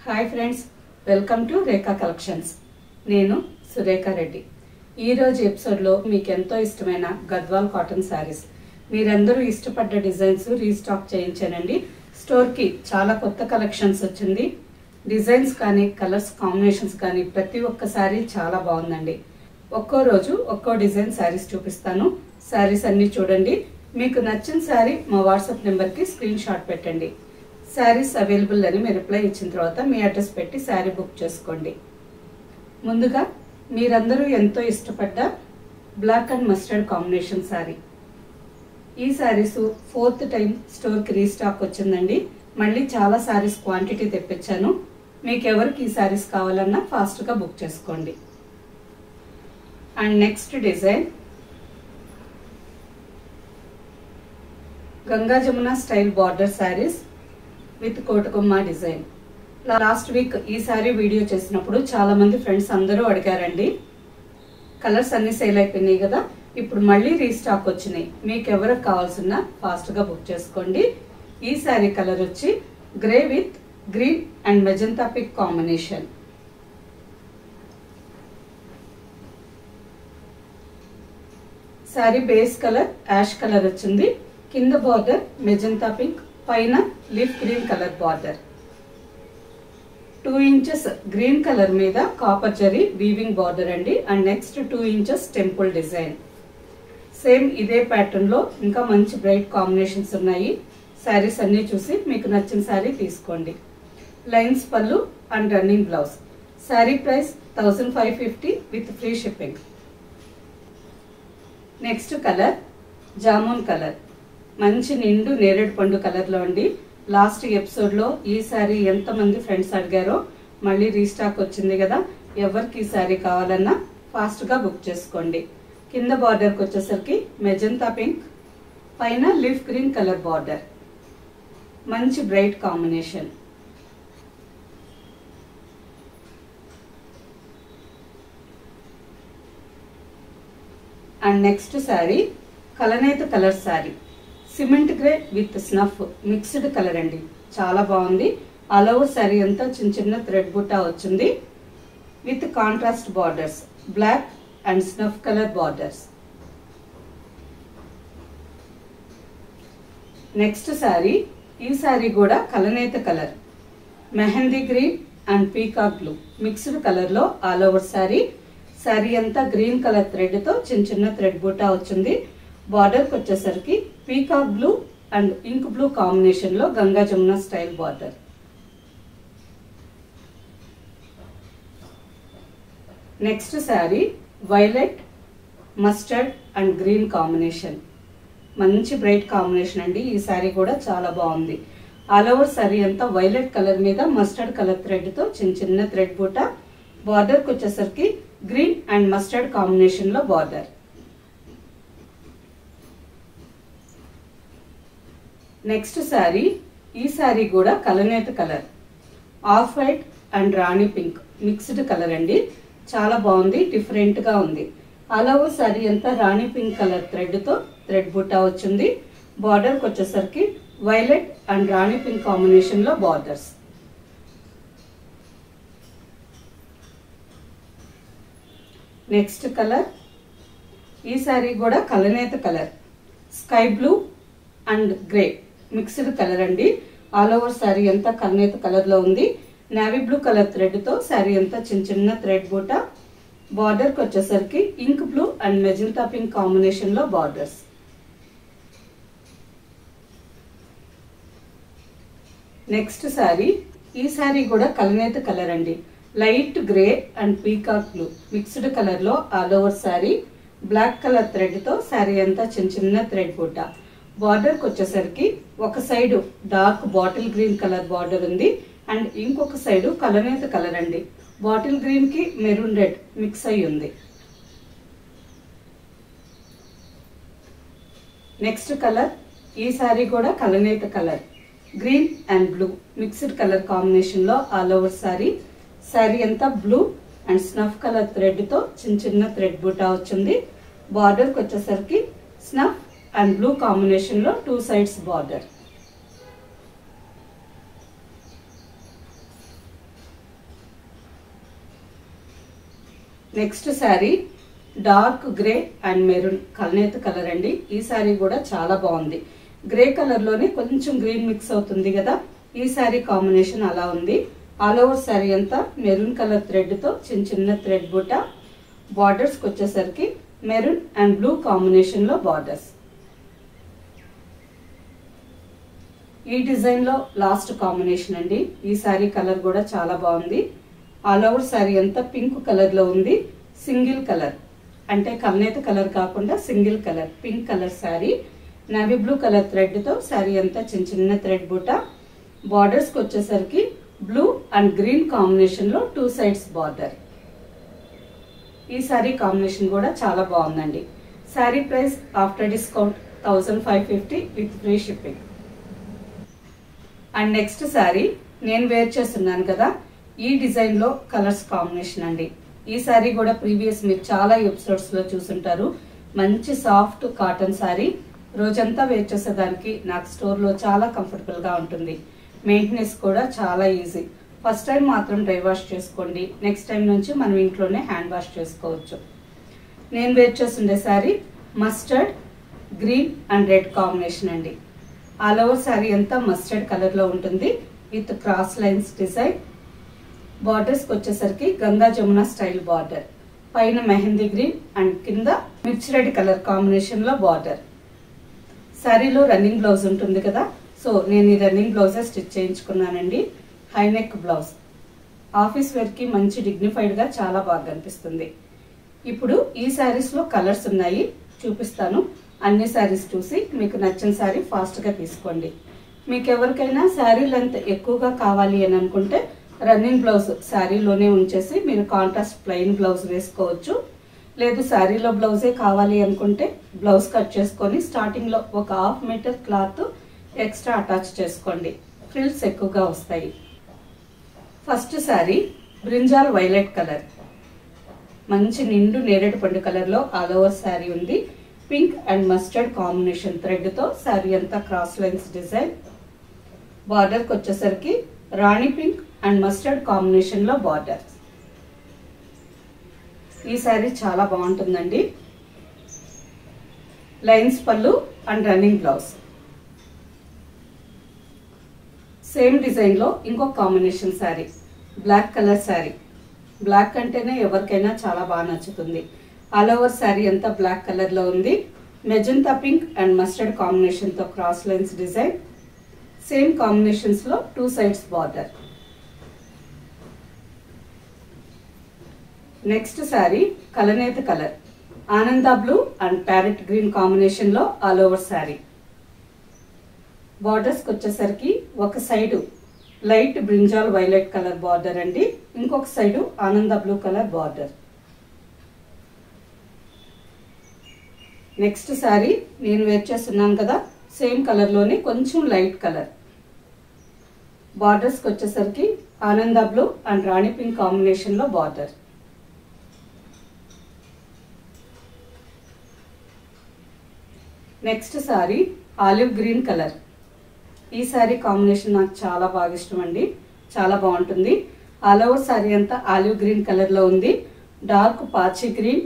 Hi friends, welcome to Rekha collections. నేను సురేఖ రెడ్డి. ఈరోజు ఎపిసోడ్లో మీకు ఎంతో ఇష్టమైన గద్వాల్ కాటన్ శారీస్, మీరందరూ ఇష్టపడ్డ డిజైన్స్ రీస్టాక్ చేయించానండి. స్టోర్కి చాలా కొత్త కలెక్షన్స్ వచ్చింది. డిజైన్స్ కానీ కలర్స్ కాంబినేషన్స్ కానీ ప్రతి ఒక్క శారీ చాలా బాగుందండి. ఒక్కో రోజు ఒక్కో డిజైన్ శారీస్ చూపిస్తాను. శారీస్ అన్నీ చూడండి. మీకు నచ్చిన శారీ మా వాట్సాప్ నెంబర్కి స్క్రీన్ షాట్ పెట్టండి. శారీస్ అవైలబుల్ అని మీరు రిప్లై ఇచ్చిన తర్వాత మీ అడ్రస్ పెట్టి శారీ బుక్ చేసుకోండి. ముందుగా మీరందరూ ఎంతో ఇష్టపడ్డ black and mustard combination sari. ఈ శారీస్ 4th టైం స్టోర్కి రీస్టాక్ వచ్చిందండి. మళ్ళీ చాలా శారీస్ క్వాంటిటీ తెప్పించాను. మీకు ఎవరికి ఈ శారీస్ కావాలన్నా ఫాస్ట్గా బుక్ చేసుకోండి. And next design Ganga Jamuna style border saris with కోటకొమ్మ డిజైన్. లాస్ట్ వీక్ ఈ శారీ వీడియో చేసినప్పుడు చాలా మంది ఫ్రెండ్స్ అందరూ అడిగారండి. కలర్స్ అన్ని సేల్ అయిపోయినాయి కదా, ఇప్పుడు మళ్ళీ రీస్టాక్ వచ్చినాయి. మీకు ఎవరికి కావాల్సిన ఫాస్ట్గా బుక్ చేసుకోండి. ఈ శారీ కలర్ వచ్చి grey with green and magenta pink combination. Sari base colour ash colour వచ్చింది. కింద బార్డర్ మెజంతా పింక్, పైన leaf green colour border. 2 inches green colour మీద కాపర్ జరీ వీవింగ్ బార్డర్ అండి. And next 2 inches temple design. Same ఇదే pattern లో ఇంకా మంచి bright combinations ఉన్నాయి. శారీస్ అన్ని చూసి మీకు నచ్చిన శారీ తీసుకోండి. లైన్స్ పళ్ళు and running blouse. Sari price 1550 with free shipping. Next colour jamun colour, మంచి నిండు నేరేడు పండు కలర్లో అండి. లాస్ట్ ఎపిసోడ్లో ఈ శారీ ఎంతమంది ఫ్రెండ్స్ అడిగారో మళ్ళీ రీస్టాక్ వచ్చింది కదా, ఎవరికి ఈ శారీ కావాలన్నా ఫాస్ట్గా బుక్ చేసుకోండి. కింద బార్డర్కి వచ్చేసరికి మెజంతా పింక్, పైన లీఫ్ గ్రీన్ కలర్ బార్డర్. మంచి bright combination. And next sari కలనేత colour sari. Cement grey with snuff mixed colour అండి. చాలా బాగుంది. ఆల్ ఓవర్ శారీ అంతా చిన్న చిన్న థ్రెడ్ బుట్టా వచ్చింది with contrast borders, black and snuff colour borders. Next sari, ఈ శారీ కూడా కలనేత colour, mehndi green and peacock blue mixed కలర్లో ఆల్ ఓవర్ శారీ. శారీ అంతా గ్రీన్ కలర్ థ్రెడ్తో చిన్న చిన్న థ్రెడ్ బుట్టా వచ్చింది. బార్డర్కి వచ్చేసరికి peacock blue and ink blue కాంబినేషన్లో Ganga Jamuna style border. Next sari violet, mustard and green combination. మంచి బ్రైట్ కాంబినేషన్ అండి. ఈ శారీ కూడా చాలా బాగుంది. ఆల్ ఓవర్ శారీ అంతా వైలెట్ కలర్ మీద మస్టర్డ్ కలర్ థ్రెడ్తో చిన్న చిన్న థ్రెడ్ బూట. బార్డర్కి వచ్చేసరికి గ్రీన్ అండ్ మస్టర్డ్ కాంబినేషన్లో బార్డర్. నెక్స్ట్ శారీ, ఈ శారీ కూడా కలనేత colour, off white and Rani pink mixed colour అండి. చాలా బాగుంది, డిఫరెంట్గా ఉంది. ఆల్ ఓవర్ శారీ అంతా రాణి పింక్ కలర్ థ్రెడ్తో థ్రెడ్ బుట్టా వచ్చింది. బార్డర్కి వచ్చేసరికి వైలెట్ అండ్ రాణి పింక్ కాంబినేషన్లో బార్డర్స్. నెక్స్ట్ కలర్, ఈ శారీ కూడా కలనేత colour, sky blue and grey mixed colour అండి. ఆల్ ఓవర్ శారీ అంతా కలనేత కలర్లో ఉంది. నేవీ బ్లూ కలర్ థ్రెడ్తో శారీ అంతా చిన్న చిన్న థ్రెడ్ బూట. బార్డర్కి వచ్చేసరికి ink blue and magenta pink కాంబినేషన్లో బార్డర్స్. నెక్స్ట్ శారీ, ఈ శారీ కూడా కలనేత కలర్ అండి. Light grey and peacock blue mixed కలర్లో all over sari. Black colour థ్రెడ్తో శారీ అంతా చిన్న చిన్న థ్రెడ్ బూట. బార్డర్కి వచ్చేసరికి ఒక side dark bottle green colour border ఉంది అండ్ ఇంకొక సైడు కలనేత కలర్ అండి. బాటిల్ గ్రీన్కి మెరూన్ రెడ్ మిక్స్ అయి ఉంది. నెక్స్ట్ కలర్, ఈ శారీ కూడా కలనేత colour, green and blue mixed colour కాంబినేషన్లో ఆల్ ఓవర్ శారీ. శారీ అంతా బ్లూ అండ్ స్నఫ్ కలర్ థ్రెడ్తో చిన్న చిన్న థ్రెడ్ బూటా వచ్చింది. బార్డర్కి వచ్చేసరికి స్నఫ్ అండ్ బ్లూ కాంబినేషన్లో 2 sides border. Next sari dark grey and maroon కల్నేత కలర్ అండి. ఈ శారీ కూడా చాలా బాగుంది. గ్రే కలర్ లోనే కొంచెం గ్రీన్ మిక్స్ అవుతుంది కదా, ఈ శారీ కాంబినేషన్ అలా ఉంది. ఆల్ ఓవర్ శారీ అంతా మెరూన్ కలర్ థ్రెడ్ తో చిన్న చిన్న థ్రెడ్ బుట్ట, బార్డర్స్ కి వచ్చేసరికి మెరూన్ అండ్ బ్లూ కాంబినేషన్ లో బార్డర్స్. ఈ డిజైన్ లో లాస్ట్ కాంబినేషన్ అండి. ఈ శారీ కలర్ కూడా చాలా బాగుంది. ఆల్ ఓవర్ శారీ అంతా పింక్ కలర్ లో ఉంది. సింగిల్ కలర్ అంటే కల్నేత కలర్ కాకుండా single colour pink colour sari, navy blue colour thread తో శారీ అంతా చిన్న చిన్న థ్రెడ్ బుట్ట, బార్డర్స్ కి వచ్చేసరికి బ్లూ అండ్ గ్రీన్ కాంబినేషన్ లో 2 సైడ్స్ బార్డర్. ఈ శారీ కాంబినేషన్ కూడా చాలా బాగుందండి. Sari price after discount 1550 with free shipping. And next sari నేను వేర్ చేస్తున్నాను కదా, ఈ డిజైన్ లో కలర్స్ కాంబినేషన్ అండి. ఈ శారీ కూడా ప్రీవియస్ మీరు చాలా ఎపిసోడ్స్ లో చూసుంటారు. మంచి సాఫ్ట్ కాటన్ శారీ, రోజంతా వేర్ చేసేదానికి నాకు స్టోర్ లో చాలా కంఫర్టబుల్ గా ఉంటుంది. మెయింటెనెన్స్ కూడా చాలా ఈజీ. ఫస్ట్ టైం మాత్రం డ్రై వాష్ చేసుకోండి, నెక్స్ట్ టైం నుంచి మనం ఇంట్లోనే హ్యాండ్ వాష్ చేసుకోవచ్చు. నేను వేర్ చేస్తుండే sari mustard green and red combination అండి. ఆల్ ఓవర్ శారీ అంతా మస్టర్డ్ కలర్ లో ఉంటుంది with cross lines design. Borders కి వచ్చేసరికి గంగా జమున స్టైల్ బార్డర్, పైన మెహందీ గ్రీన్ అండ్ కింద మిర్చి రెడ్ కలర్ కాంబినేషన్ లో బార్డర్. శారీలో రన్నింగ్ బ్లౌజ్ ఉంటుంది కదా, సో నేను ఈ రన్నింగ్ బ్లౌజే స్టిచ్ చేయించుకున్నానండి. High neck blouse, office wear కి మంచి డిగ్నిఫైడ్ గా చాలా బాగా అనిపిస్తుంది. ఇప్పుడు ఈ శారీస్ లో కలర్స్ ఉన్నాయి, చూపిస్తాను. అన్ని శారీస్ చూసి మీకు నచ్చిన శారీ ఫాస్ట్ గా తీసుకోండి. మీకు ఎవరికైనా శారీ లెంత్ ఎక్కువగా కావాలి అని అనుకుంటే రన్నింగ్ బ్లౌజ్ శారీలోనే ఉంచేసి మీరు కాంట్రాస్ట్ ప్లెయిన్ బ్లౌజ్ వేసుకోవచ్చు. లేదు శారీలో బ్లౌజే కావాలి అనుకుంటే బ్లౌజ్ కట్ చేసుకొని స్టార్టింగ్ లో ఒక 1/2 మీటర్ క్లాత్ ఎక్స్ట్రా అటాచ్ చేసుకోండి, ఫ్రిల్స్ ఎక్కువగా వస్తాయి. First sari brinjal violet colour, మంచి నిండు నేరేడు పండు కలర్ లో ఆల్ ఓవర్ శారీ ఉంది. Pink and mustard combination thread తో శారీ అంతా క్రాస్ లైన్స్ డిజైన్. బార్డర్ కి వచ్చేసరికి rani pink and mustard combination లో బార్డర్. ఈ శారీ చాలా బాగుంటుందండి. లైన్స్ పళ్ళు and running blouse. Same design లో ఇంకో combination sari black colour sari. Black అంటేనే ఎవరికైనా చాలా బాగా నచ్చుతుంది. ఆల్ ఓవర్ శారీ అంతా బ్లాక్ కలర్ లో ఉంది. Magenta pink and mustard combination తో cross lines design. Same combinations లో 2 సైడ్స్ బార్డర్. నెక్స్ట్ శారీ కలనేత colour, Ananda blue and parrot green combination లో ఆల్ ఓవర్ శారీ. బార్డర్స్ కి వచ్చేసరికి ఒక side light brinjal violet colour border అండి, ఇంకొక side Ananda blue colour border. Next sari నేను వేర్ చేస్తున్నాను కదా, సేమ్ కలర్ లోనే కొంచెం లైట్ కలర్. బార్డర్స్ కి వచ్చేసరికి Ananda blue and Rani pink combination లో border. Next sari olive green colour. ఈ శారీ కాంబినేషన్ నాకు చాలా బాగా ఇష్టం అండి, చాలా బాగుంటుంది. ఆల్ ఓవర్ శారీ అంతా ఆలివ్ గ్రీన్ కలర్ లో ఉంది. డార్క్ పాచి గ్రీన్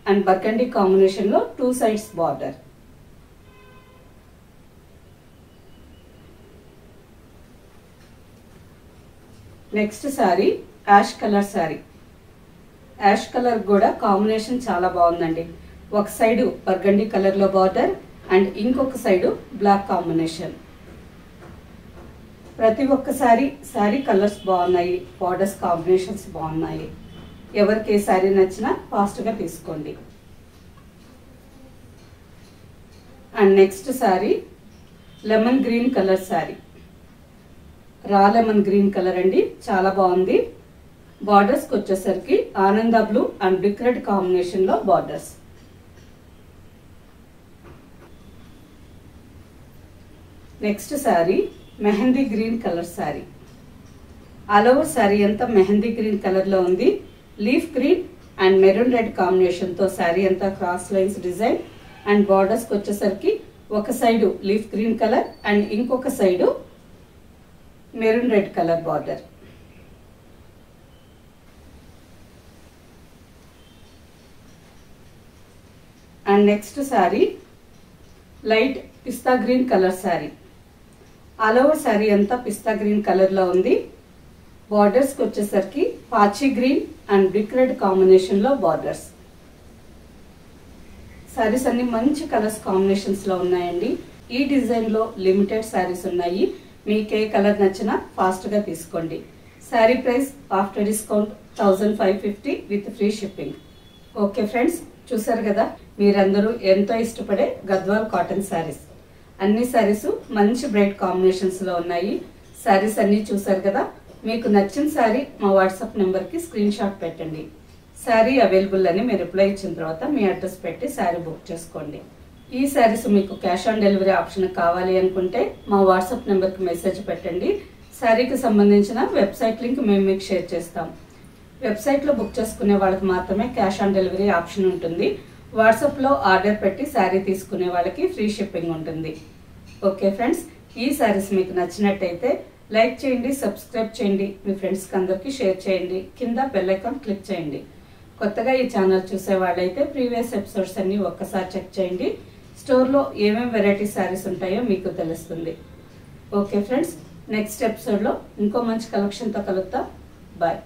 అండ్ బర్గండీ కాంబినేషన్ లో 2 sides border. Next sari ash colour sari. Ash colour కూడా కాంబినేషన్ చాలా బాగుందండి. ఒక సైడు బర్గండీ కలర్ లో బార్డర్ అండ్ ఇంకొక సైడు బ్లాక్ కాంబినేషన్. ప్రతి ఒక్కసారి శారీ కలర్స్ బాగున్నాయి, బార్డర్స్ కాంబినేషన్స్ బాగున్నాయి. ఎవరికి ఏ శారీ నచ్చినా ఫాస్ట్ గా తీసుకోండి. And next sari lemon green colour sari. రా లెమన్ గ్రీన్ కలర్ అండి, చాలా బాగుంది. బార్డర్స్ కి వచ్చేసరికి Ananda blue and brick red combination లో borders. Next sari mehndi green colour sari. All over sari అంతా మెహందీ గ్రీన్ కలర్ లో ఉంది. Leaf green and maroon red combination తో శారీ అంతా cross lines design. And borders కి వచ్చేసరికి ఒక side leaf green colour and ఇంకొక side maroon red colour border. And next sari light pista green colour sari. All over sari అంతా పిస్తా గ్రీన్ కలర్లో ఉంది. బార్డర్స్కి వచ్చేసరికి పాచి గ్రీన్ అండ్ బ్రిక్ రెడ్ కాంబినేషన్లో బార్డర్స్. శారీస్ అన్ని మంచి కలర్స్ కాంబినేషన్స్లో ఉన్నాయండి. ఈ డిజైన్లో లిమిటెడ్ శారీస్ ఉన్నాయి. మీకు ఏ కలర్ నచ్చినా ఫాస్ట్గా తీసుకోండి. Sari price after discount 1550 with free shipping. Okay friends, చూసారు కదా, మీరందరూ ఎంతో ఇష్టపడే గద్వాల్ కాటన్ శారీస్. అన్ని శారీస్ మంచి బ్రైట్ కాంబినేషన్స్లో ఉన్నాయి. శారీస్ అన్ని చూసారు కదా. మీకు నచ్చిన శారీ మా వాట్సాప్ నెంబర్కి స్క్రీన్ షాట్ పెట్టండి. శారీ అవైలబుల్ అని మీరు రిప్లై ఇచ్చిన తర్వాత మీ అడ్రస్ పెట్టి శారీ బుక్ చేసుకోండి. ఈ శారీస్ మీకు క్యాష్ ఆన్ డెలివరీ ఆప్షన్ కావాలి అనుకుంటే మా వాట్సాప్ నెంబర్కి మెసేజ్ పెట్టండి. శారీకి సంబంధించిన వెబ్సైట్ లింక్ మేము మీకు షేర్ చేస్తాం. వెబ్సైట్లో బుక్ చేసుకునే వాళ్ళకి మాత్రమే క్యాష్ ఆన్ డెలివరీ ఆప్షన్ ఉంటుంది. వాట్సాప్లో ఆర్డర్ పెట్టి శారీ తీసుకునే వాళ్ళకి ఫ్రీ షిప్పింగ్ ఉంటుంది. ఓకే ఫ్రెండ్స్, ఈ శారీస్ మీకు నచ్చినట్టయితే లైక్ చేయండి, సబ్స్క్రైబ్ చేయండి, మీ ఫ్రెండ్స్కి అందరికీ షేర్ చేయండి, కింద బెల్ ఐకాన్ క్లిక్ చేయండి. కొత్తగా ఈ ఛానల్ చూసే వాళ్ళైతే ప్రీవియస్ ఎపిసోడ్స్ అన్ని ఒక్కసారి చెక్ చేయండి. స్టోర్లో ఏమేమి వెరైటీ శారీస్ ఉంటాయో మీకు తెలుస్తుంది. ఓకే ఫ్రెండ్స్, నెక్స్ట్ ఎపిసోడ్లో ఇంకో మంచి కలెక్షన్తో కలుద్దాం. బాయ్.